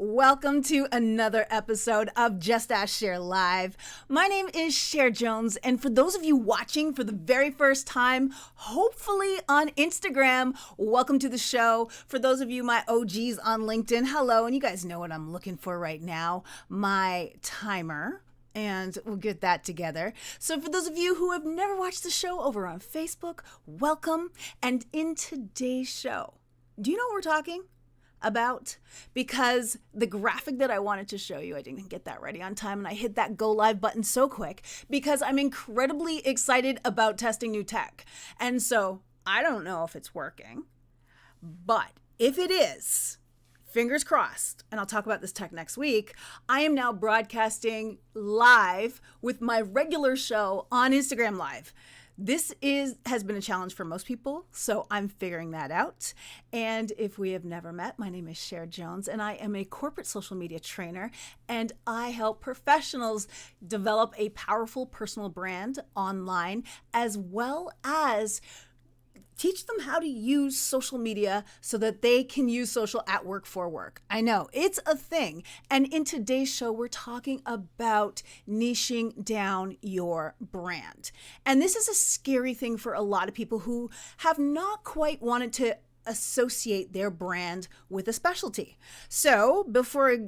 Welcome to another episode of Just Ask Cher Live. My name is Cher Jones, and for those of you watching for the very first time, hopefully on Instagram, welcome to the show. For those of you, my OGs on LinkedIn, hello, and you guys know what I'm looking for right now, my timer. And we'll get that together. So for those of you who have never watched the show over on Facebook, welcome. And in today's show, do you know what we're talking about? Because the graphic that I wanted to show you, I didn't get that ready on time, and I hit that go live button so quick because I'm incredibly excited about testing new tech. And so I don't know if it's working, but if it is, fingers crossed, and I'll talk about this tech next week, I am now broadcasting live with my regular show on Instagram Live. This has been a challenge for most people, so I'm figuring that out. And if we have never met, my name is Cher Jones, and I am a corporate social media trainer, and I help professionals develop a powerful personal brand online, as well as teach them how to use social media so that they can use social at work for work. I know, it's a thing. And in today's show, we're talking about niching down your brand. And this is a scary thing for a lot of people who have not quite wanted to associate their brand with a specialty. So before I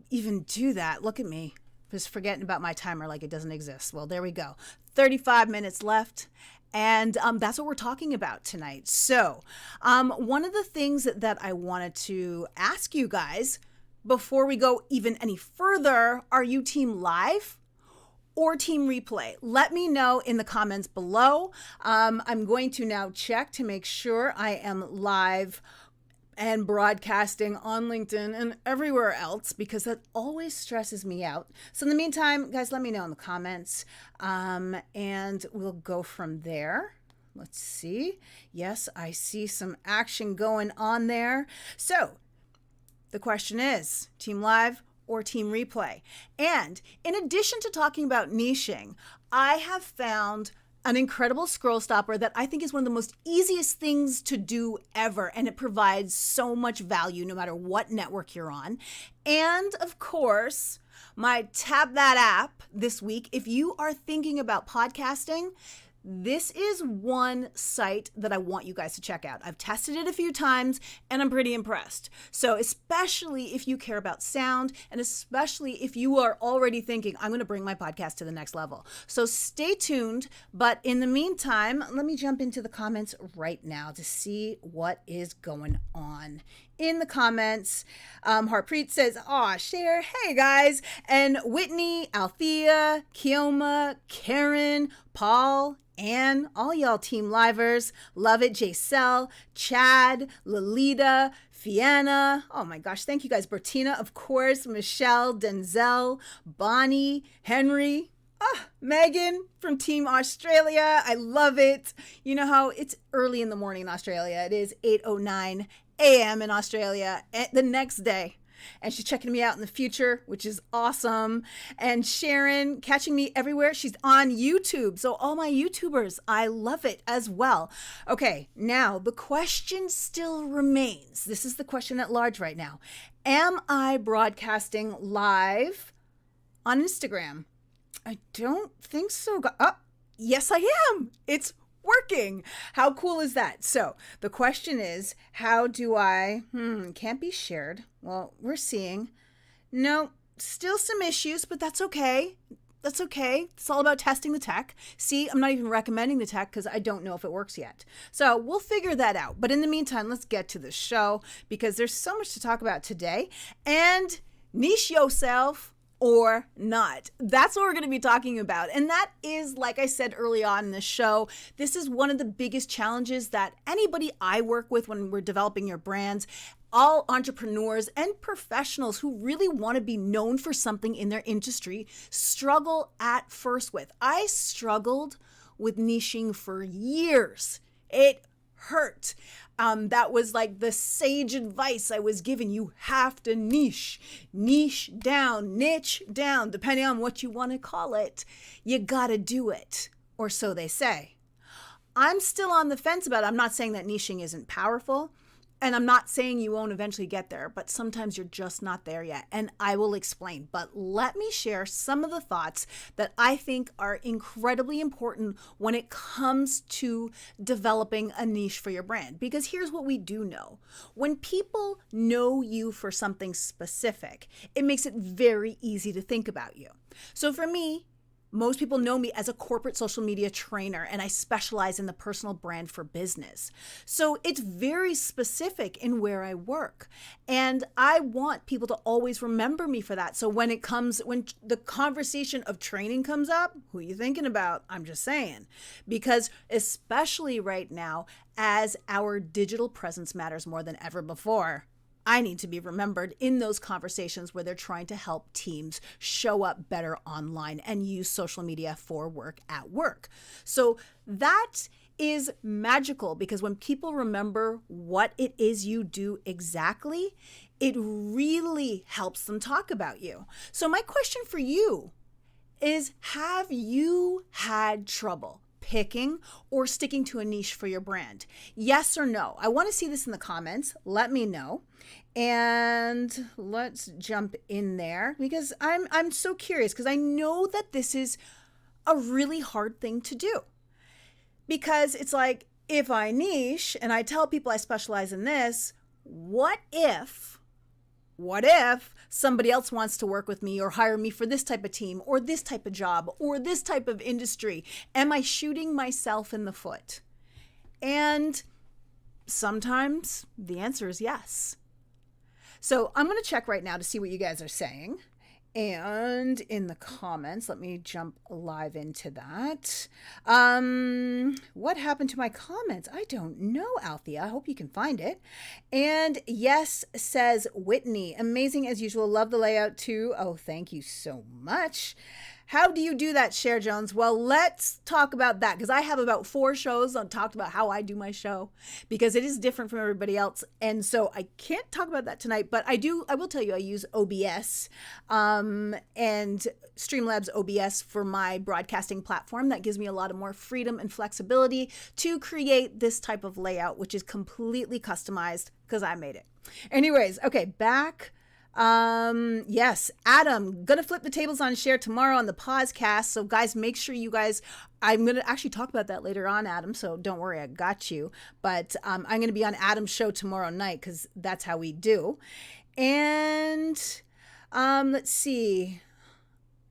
even do that, look at me. Just forgetting about my timer like it doesn't exist. Well, there we go. 35 minutes left. And that's what we're talking about tonight. So one of the things that I wanted to ask you guys before we go even any further, are you team live or team replay? Let me know in the comments below. I'm going to now check to make sure I am live and broadcasting on LinkedIn and everywhere else, because that always stresses me out. So in the meantime, guys, let me know in the comments, and we'll go from there. Let's see. Yes, I see some action going on there. So the question is, team live or team replay? And in addition to talking about niching, I have found an incredible scroll stopper that I think is one of the most easiest things to do ever. And it provides so much value no matter what network you're on. And of course, my Tap That app this week. If you are thinking about podcasting, this is one site that I want you guys to check out. I've tested it a few times and I'm pretty impressed. So especially if you care about sound, and especially if you are already thinking, I'm going to bring my podcast to the next level. So stay tuned. But in the meantime, let me jump into the comments right now to see what is going on. In the comments, Harpreet says, "Aw, Cher, hey guys." And Whitney, Althea, Kioma, Karen, Paul, Anne, all y'all team livers, love it. Jacel, Chad, Lolita, Fianna, oh my gosh, thank you guys. Bertina, of course, Michelle, Denzel, Bonnie, Henry, Megan from Team Australia. I love it. You know how it's early in the morning in Australia. It is 8:09 a.m. in Australia the next day. And she's checking me out in the future, which is awesome. And Sharon, catching me everywhere. She's on YouTube. So all my YouTubers, I love it as well. Okay, now the question still remains. This is the question at large right now. Am I broadcasting live on Instagram? I don't think so. Yes, I am. It's working. How cool is that? So the question is, how do I, can't be shared. Well, we're seeing, no, still some issues, but that's okay. That's okay. It's all about testing the tech. See, I'm not even recommending the tech because I don't know if it works yet. So we'll figure that out. But in the meantime, let's get to the show because there's so much to talk about today. And niche yourself or not. That's what we're going to be talking about. And that is, like I said early on in the show, this is one of the biggest challenges that anybody I work with when we're developing your brands, all entrepreneurs and professionals who really want to be known for something in their industry struggle at first with. I struggled with niching for years. It hurt. That was like the sage advice I was given. You have to niche down, depending on what you want to call it. You got to do it, or so they say. I'm still on the fence about it. I'm not saying that niching isn't powerful. And I'm not saying you won't eventually get there, but sometimes you're just not there yet. And I will explain. But let me share some of the thoughts that I think are incredibly important when it comes to developing a niche for your brand. Because here's what we do know. When people know you for something specific, it makes it very easy to think about you. So for me, most people know me as a corporate social media trainer, and I specialize in the personal brand for business. So it's very specific in where I work. And I want people to always remember me for that. So when the conversation of training comes up, who are you thinking about? I'm just saying. Because especially right now, as our digital presence matters more than ever before, I need to be remembered in those conversations where they're trying to help teams show up better online and use social media for work at work. So that is magical, because when people remember what it is you do exactly, it really helps them talk about you. So my question for you is, have you had trouble picking or sticking to a niche for your brand? Yes or no? I want to see this in the comments. Let me know. And let's jump in there, because I'm so curious, because I know that this is a really hard thing to do. Because it's like, if I niche and I tell people I specialize in this, what if somebody else wants to work with me or hire me for this type of team or this type of job or this type of industry? Am I shooting myself in the foot? And sometimes the answer is yes. So I'm going to check right now to see what you guys are saying. And in the comments, let me jump live into that. What happened to my comments? I don't know, Althea. I hope you can find it. And yes, says Whitney. Amazing as usual. Love the layout too. Oh, thank you so much. How do you do that, Cher Jones? Well, let's talk about that, because I have about 4 shows on talked about how I do my show, because it is different from everybody else. And so I can't talk about that tonight, but I will tell you I use OBS and Streamlabs OBS for my broadcasting platform. That gives me a lot of more freedom and flexibility to create this type of layout, which is completely customized because I made it. Anyways, okay, back. Yes, Adam, gonna flip the tables on Cher tomorrow on the podcast. So guys, make sure I'm gonna actually talk about that later on, Adam, so don't worry, I got you. But I'm gonna be on Adam's show tomorrow night, because that's how we do. And let's see.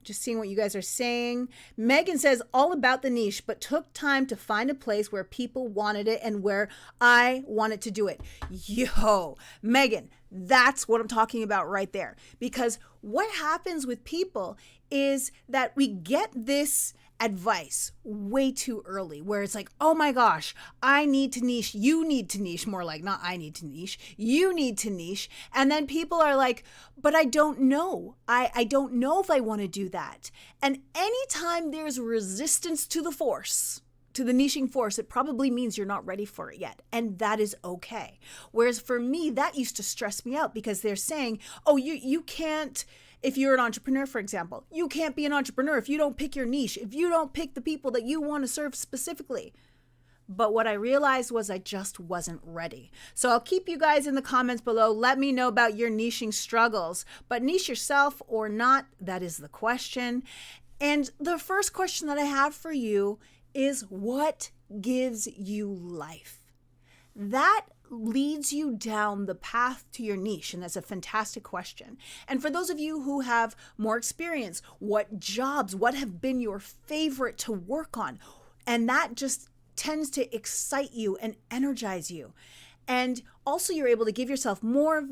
Just seeing what you guys are saying. Megan says, all about the niche, but took time to find a place where people wanted it and where I wanted to do it. Yo, Megan, that's what I'm talking about right there. Because what happens with people is that we get this advice way too early, where it's like, oh my gosh, I need to niche. You need to niche. More like, not I need to niche. You need to niche. And then people are like, but I don't know. I don't know if I want to do that. And anytime there's resistance to the force, to the niching force, it probably means you're not ready for it yet. And that is okay. Whereas for me, that used to stress me out, because they're saying, oh, you can't. If you're an entrepreneur, for example, you can't be an entrepreneur if you don't pick your niche, if you don't pick the people that you want to serve specifically. But what I realized was I just wasn't ready. So I'll keep you guys in the comments below. Let me know about your niching struggles. But niche yourself or not, that is the question. And the first question that I have for you is, what gives you life? That leads you down the path to your niche, and that's a fantastic question. And for those of you who have more experience, what have been your favorite to work on? And that just tends to excite you and energize you. And also you're able to give yourself more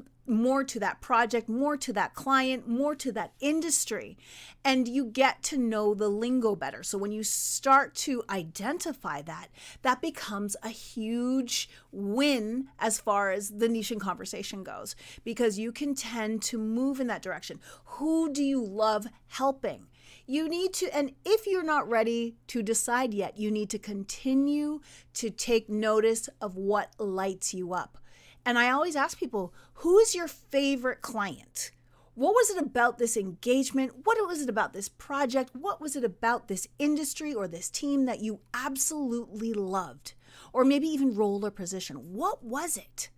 to that project, more to that client, more to that industry, and you get to know the lingo better. So when you start to identify that, that becomes a huge win as far as the niching conversation goes, because you can tend to move in that direction. Who do you love helping? You need to, and if you're not ready to decide yet, you need to continue to take notice of what lights you up. And I always ask people, who is your favorite client? What was it about this engagement? What was it about this project? What was it about this industry or this team that you absolutely loved? Or maybe even role or position. What was it?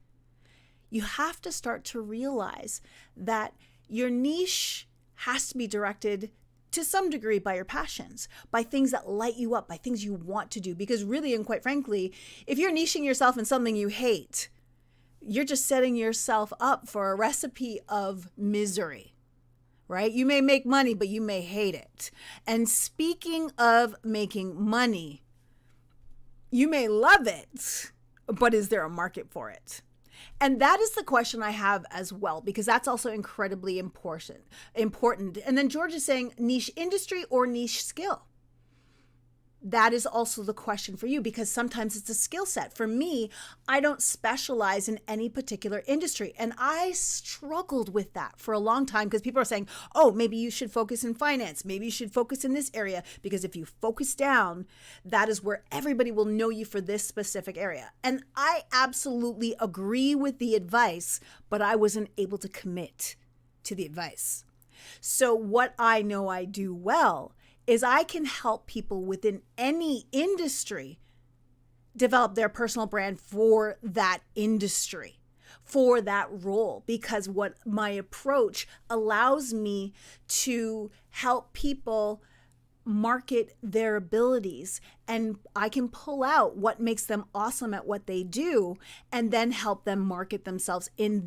you have to start to realize that your niche has to be directed to some degree by your passions, by things that light you up, by things you want to do. Because really, and quite frankly, if you're niching yourself in something you hate, you're just setting yourself up for a recipe of misery, right? You may make money, but you may hate it. And speaking of making money, you may love it, but is there a market for it? And that is the question I have as well, because that's also incredibly important. And then George is saying niche industry or niche skill. That is also the question for you, because sometimes it's a skill set. For me, I don't specialize in any particular industry. And I struggled with that for a long time, because people are saying, oh, maybe you should focus in finance. Maybe you should focus in this area, because if you focus down, that is where everybody will know you for this specific area. And I absolutely agree with the advice, but I wasn't able to commit to the advice. So what I know I do well is I can help people within any industry develop their personal brand for that industry, for that role, because what my approach allows me to help people market their abilities, and I can pull out what makes them awesome at what they do and then help them market themselves in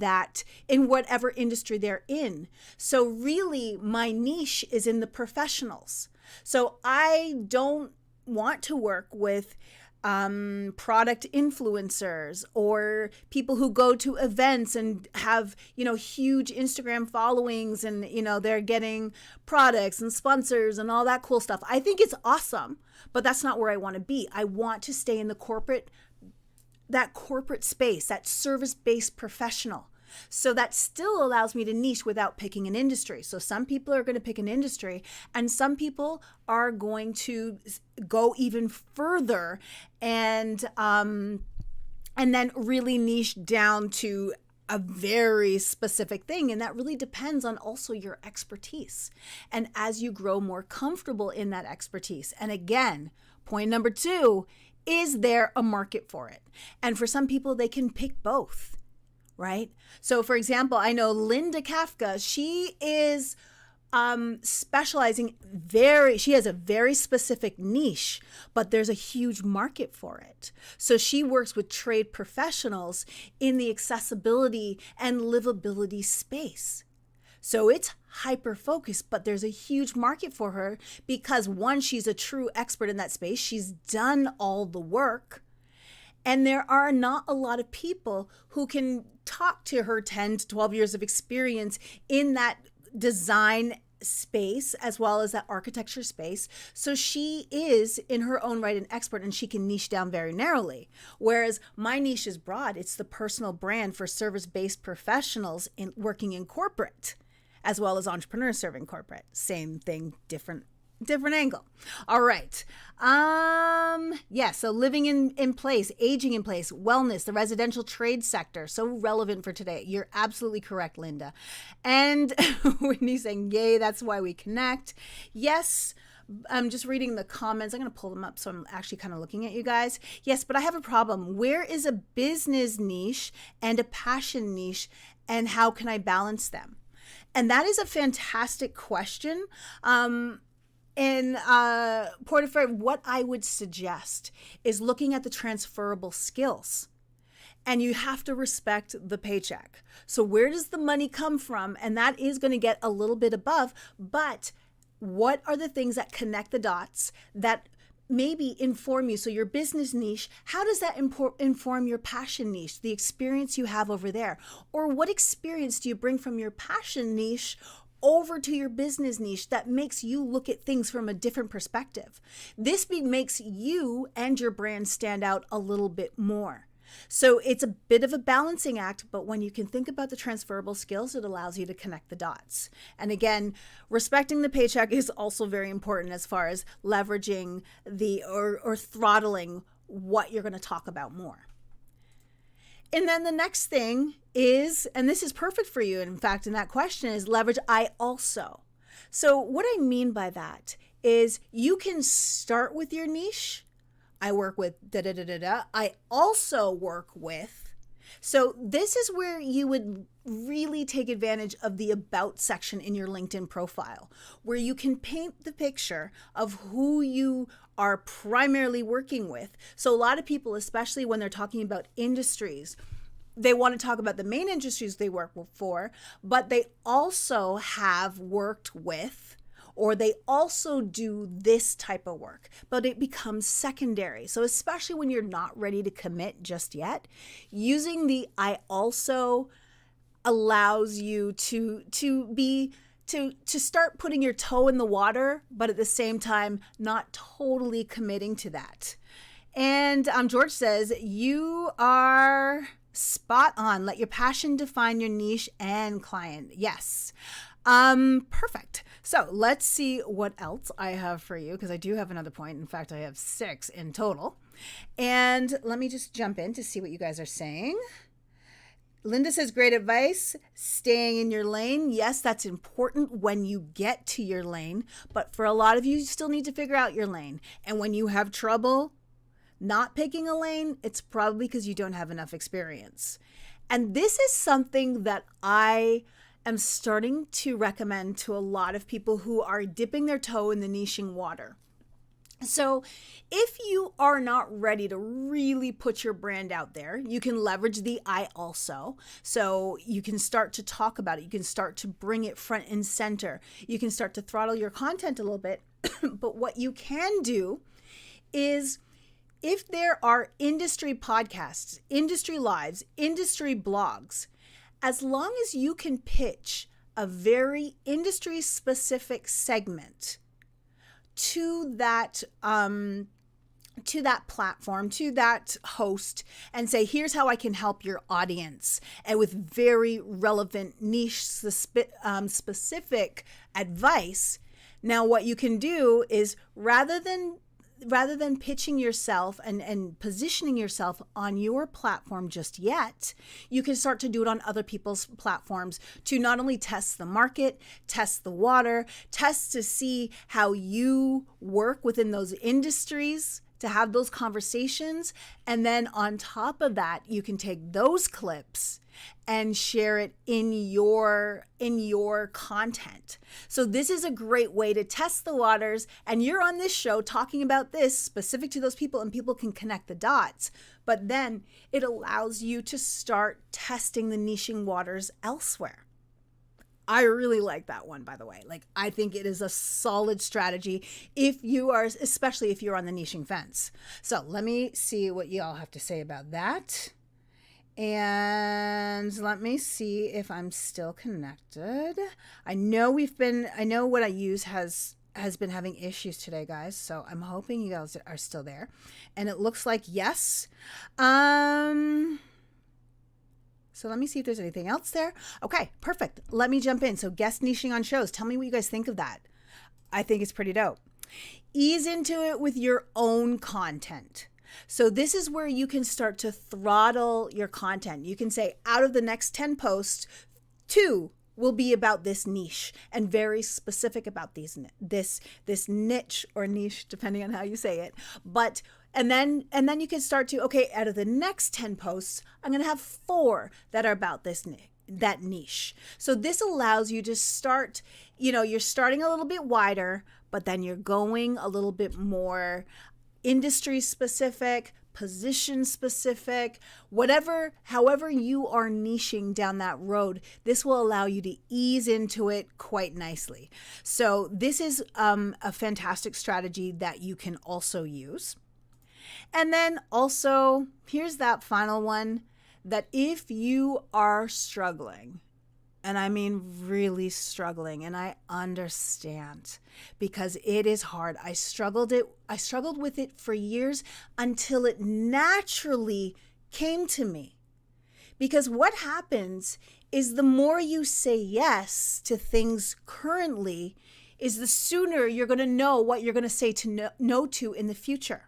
whatever industry they're in. So really, my niche is in the professionals. So I don't want to work with product influencers or people who go to events and have, huge Instagram followings and, they're getting products and sponsors and all that cool stuff. I think it's awesome, but that's not where I want to be. I want to stay in the corporate space, that service-based professional. So that still allows me to niche without picking an industry. So some people are going to pick an industry, and some people are going to go even further and then really niche down to a very specific thing. And that really depends on also your expertise. And as you grow more comfortable in that expertise, and again, point number 2, is there a market for it? And for some people, they can pick both. Right? So for example, I know Linda Kafka, she is specializing she has a very specific niche, but there's a huge market for it. So she works with trade professionals in the accessibility and livability space. So it's hyper-focused, but there's a huge market for her because, one, she's a true expert in that space. She's done all the work. And there are not a lot of people who can talk to her 10 to 12 years of experience in that design space as well as that architecture space. So she is in her own right an expert, and she can niche down very narrowly. Whereas my niche is broad. It's the personal brand for service-based professionals working in corporate as well as entrepreneurs serving corporate. Same thing, different angle. All right. So living in place, aging in place, wellness, the residential trade sector. So relevant for today. You're absolutely correct, Linda. And Whitney's saying, yay, that's why we connect. Yes. I'm just reading the comments. I'm going to pull them up, so I'm actually kind of looking at you guys. Yes, but I have a problem. Where is a business niche and a passion niche, and how can I balance them? And that is a fantastic question. In Portafer, what I would suggest is looking at the transferable skills. And you have to respect the paycheck. So where does the money come from? And that is going to get a little bit above. But what are the things that connect the dots that maybe inform you? So your business niche, how does that inform your passion niche, the experience you have over there? Or what experience do you bring from your passion niche over to your business niche that makes you look at things from a different perspective? This makes you and your brand stand out a little bit more. So it's a bit of a balancing act, but when you can think about the transferable skills, it allows you to connect the dots. And again, respecting the paycheck is also very important as far as leveraging or throttling what you're going to talk about more. And then the next thing is, and this is perfect for you, in fact, in that question, is leverage I also. So what I mean by that is you can start with your niche. I work with da-da-da-da-da. I also work with, So this is where you would really take advantage of the About section in your LinkedIn profile, where you can paint the picture of who you are primarily working with. So a lot of people, especially when they're talking about industries, they want to talk about the main industries they work for, but they also have worked with, or they also do this type of work, but it becomes secondary. So especially when you're not ready to commit just yet, using the I also allows you to start putting your toe in the water, but at the same time, not totally committing to that. And George says, you are spot on. Let your passion define your niche and client. Yes. Perfect. So let's see what else I have for you, because I do have another point. In fact, I have 6 in total. And let me just jump in to see what you guys are saying. Linda says, great advice, staying in your lane. Yes, that's important when you get to your lane. But for a lot of you, you still need to figure out your lane. And when you have trouble not picking a lane, it's probably because you don't have enough experience. And this is something that I am starting to recommend to a lot of people who are dipping their toe in the niching water. So if you are not ready to really put your brand out there, you can leverage the I also. So you can start to talk about it. You can start to bring it front and center. You can start to throttle your content a little bit. But what you can do is, if there are industry podcasts, industry lives, industry blogs, as long as you can pitch a very industry specific segment to that platform, to that host, and say, here's how I can help your audience, and with very relevant niche specific advice. Now what you can do is, rather than pitching yourself and positioning yourself on your platform just yet, you can start to do it on other people's platforms to not only test the market, test the water, test to see how you work within those industries, to have those conversations. And then on top of that, you can take those clips and share it in your content. So this is a great way to test the waters, and you're on this show talking about this specific to those people, and people can connect the dots. But then it allows you to start testing the niching waters elsewhere. I really like that one, by the way. Like, I think it is a solid strategy especially if you're on the niching fence. So let me see what you all have to say about that. And let me see if I'm still connected. I know what I use has been having issues today, guys. So I'm hoping you guys are still there. And it looks like yes. So let me see if there's anything else there. Okay, perfect. Let me jump in. So guest niching on shows. Tell me what you guys think of that. I think it's pretty dope. Ease into it with your own content. So this is where you can start to throttle your content. You can say, out of the next 10 posts, 2 will be about this niche, and very specific about this niche or niche, depending on how you say it. And then you can start to, okay, out of the next 10 posts, I'm going to have 4 that are about that niche. So this allows you to start, you're starting a little bit wider, but then you're going a little bit more industry specific, position specific, however you are niching down that road. This will allow you to ease into it quite nicely. So this is a fantastic strategy that you can also use. And then also, here's that final one, that if you are struggling, and I mean really struggling, and I understand, because it is hard. I struggled with it for years until it naturally came to me. Because what happens is, the more you say yes to things currently, is the sooner you're going to know what you're going to say to no to in the future.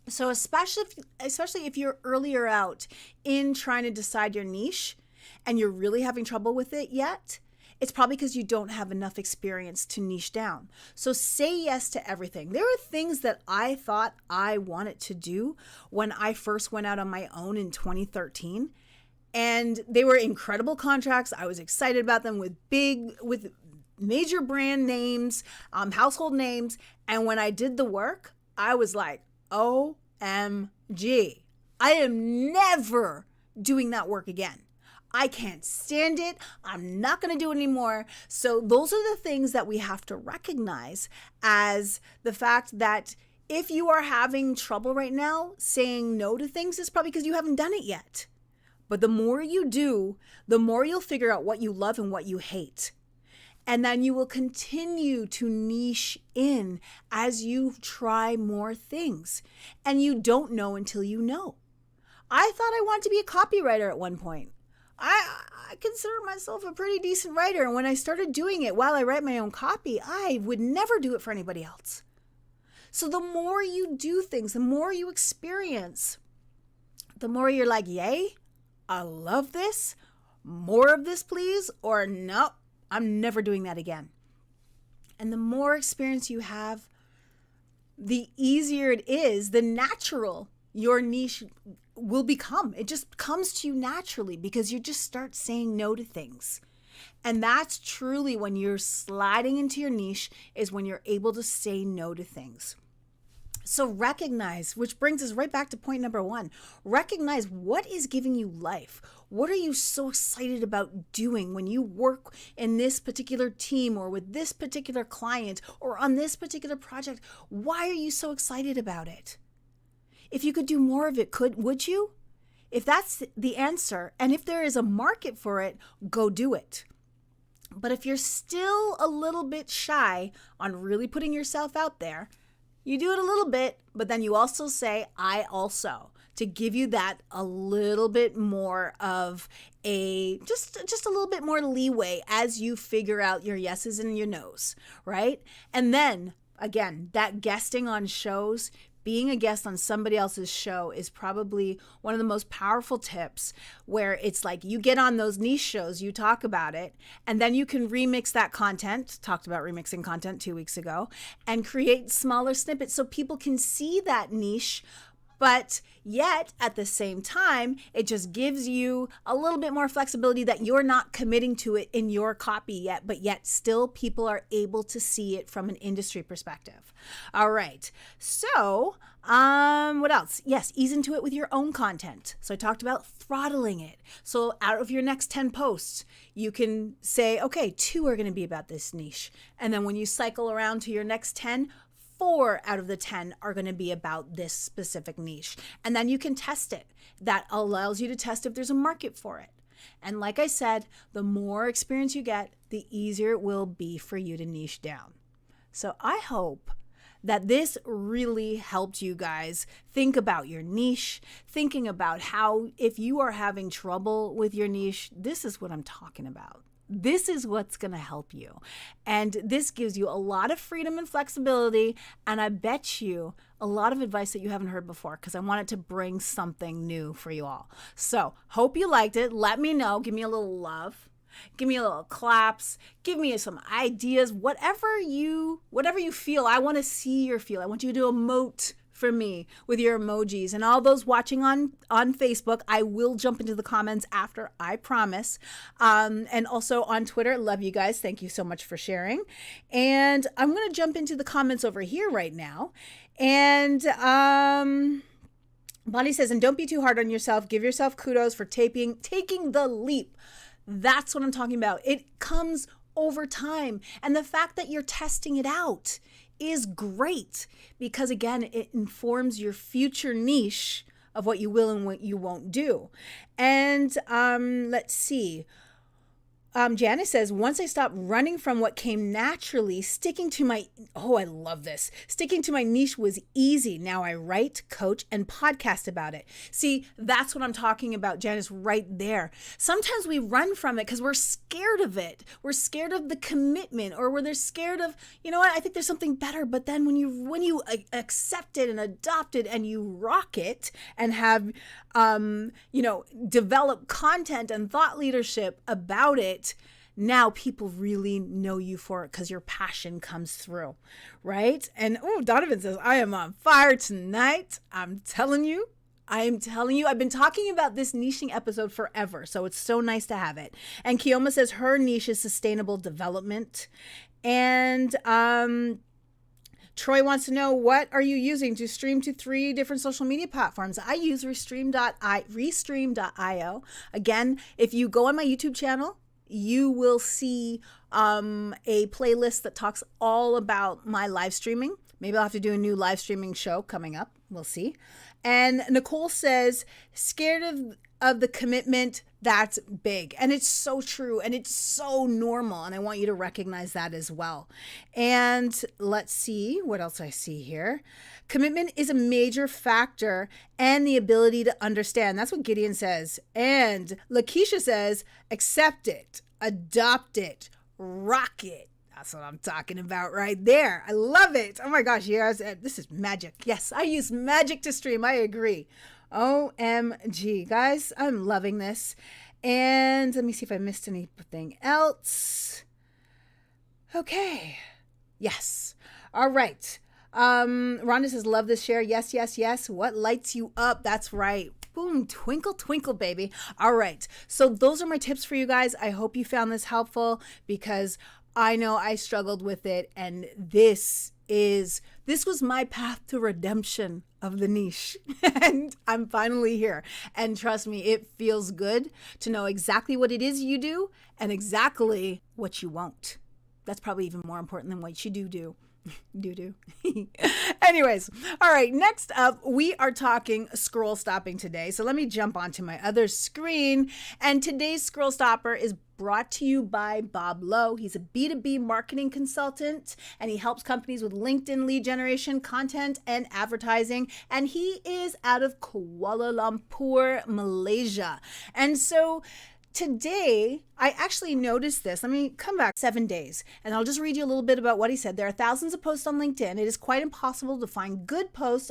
So especially if you're earlier out in trying to decide your niche and you're really having trouble with it yet, it's probably because you don't have enough experience to niche down. So say yes to everything. There are things that I thought I wanted to do when I first went out on my own in 2013. And they were incredible contracts. I was excited about them with major brand names, household names. And when I did the work, I was like, OMG, I am never doing that work again. I can't stand it. I'm not going to do it anymore. So those are the things that we have to recognize as the fact that if you are having trouble right now saying no to things, it's probably because you haven't done it yet. But the more you do, the more you'll figure out what you love and what you hate. And then you will continue to niche in as you try more things. And you don't know until you know. I thought I wanted to be a copywriter at one point. I consider myself a pretty decent writer. And when I started doing it while I write my own copy, I would never do it for anybody else. So the more you do things, the more you experience, the more you're like, yay, I love this. More of this, please. Or no, I'm never doing that again. And the more experience you have, the easier it is, the natural your niche will become. It just comes to you naturally because you just start saying no to things. And that's truly when you're sliding into your niche, is when you're able to say no to things. So recognize, which brings us right back to point number 1. Recognize what is giving you life. What are you so excited about doing when you work in this particular team or with this particular client or on this particular project? Why are you so excited about it? If you could do more of it, would you? If that's the answer, and if there is a market for it, go do it. But if you're still a little bit shy on really putting yourself out there, you do it a little bit, but then you also say, I also, to give you that a little bit more of just a little bit more leeway as you figure out your yeses and your nos, right? And then, again, that guesting on shows, being a guest on somebody else's show is probably one of the most powerful tips, where it's like you get on those niche shows, you talk about it, and then you can remix that content. Talked about remixing content 2 weeks ago, and create smaller snippets so people can see that niche. But yet, at the same time, it just gives you a little bit more flexibility that you're not committing to it in your copy yet, but yet still people are able to see it from an industry perspective. All right. So, what else? Yes, ease into it with your own content. So I talked about throttling it. So out of your next 10 posts, you can say, okay, 2 are going to be about this niche. And then when you cycle around to your next 10, 4 out of the 10 are going to be about this specific niche. And then you can test it. That allows you to test if there's a market for it. And like I said, the more experience you get, the easier it will be for you to niche down. So I hope that this really helped you guys think about your niche, thinking about how, if you are having trouble with your niche, this is what I'm talking about. This is what's going to help you. And this gives you a lot of freedom and flexibility. And I bet you a lot of advice that you haven't heard before, because I wanted to bring something new for you all. So hope you liked it. Let me know. Give me a little love. Give me a little claps. Give me some ideas. Whatever you feel. I want to see your feel. I want you to emote for me with your emojis. And all those watching on Facebook, I will jump into the comments after, I promise. And also on Twitter. Love you guys. Thank you so much for sharing. And I'm going to jump into the comments over here right now. And Bonnie says, and don't be too hard on yourself. Give yourself kudos for taking the leap. That's what I'm talking about. It comes over time. And the fact that you're testing it out is great, because again, it informs your future niche of what you will and what you won't do. And let's see. Janice says, once I stopped running from what came naturally, sticking to my niche was easy. Now I write, coach, and podcast about it. See, that's what I'm talking about, Janice, right there. Sometimes we run from it because we're scared of it. We're scared of the commitment, or we're scared of, you know what, I think there's something better. But then when you accept it and adopt it and you rock it and have, develop content and thought leadership about it, now people really know you for it because your passion comes through, right? And oh, Donovan says, I am on fire tonight. I'm telling you, I've been talking about this niching episode forever, so it's so nice to have it. And Kioma says her niche is sustainable development. And Troy wants to know, what are you using to stream to 3 different social media platforms? I use Restream.io. Again, if you go on my YouTube channel, you will see a playlist that talks all about my live streaming. Maybe I'll have to do a new live streaming show coming up. We'll see. And Nicole says, scared of the commitment that's big. And it's so true. And it's so normal. And I want you to recognize that as well. And let's see what else I see here. Commitment is a major factor and the ability to understand. That's what Gideon says. And Lakeisha says, accept it, adopt it, rock it. That's what I'm talking about right there. I love it. Oh my gosh, yes, this is magic. Yes, I use magic to stream. I agree. OMG, guys, I'm loving this. And let me see if I missed anything else. Okay. Yes. All right. Rhonda says, love this share. Yes, yes, yes. What lights you up? That's right. Boom, twinkle, twinkle, baby. All right. So those are my tips for you guys. I hope you found this helpful because I know I struggled with it, and this was my path to redemption of the niche. And I'm finally here. And trust me, it feels good to know exactly what it is you do and exactly what you won't. That's probably even more important than what you do. Anyways, all right, next up, we are talking scroll stopping today. So let me jump onto my other screen. And today's scroll stopper is brought to you by Bob Lowe. He's a B2B marketing consultant, and he helps companies with LinkedIn lead generation, content, and advertising. And he is out of Kuala Lumpur, Malaysia. And so today, I actually noticed this. Let me come back 7 days, and I'll just read you a little bit about what he said. There are thousands of posts on LinkedIn. It is quite impossible to find good posts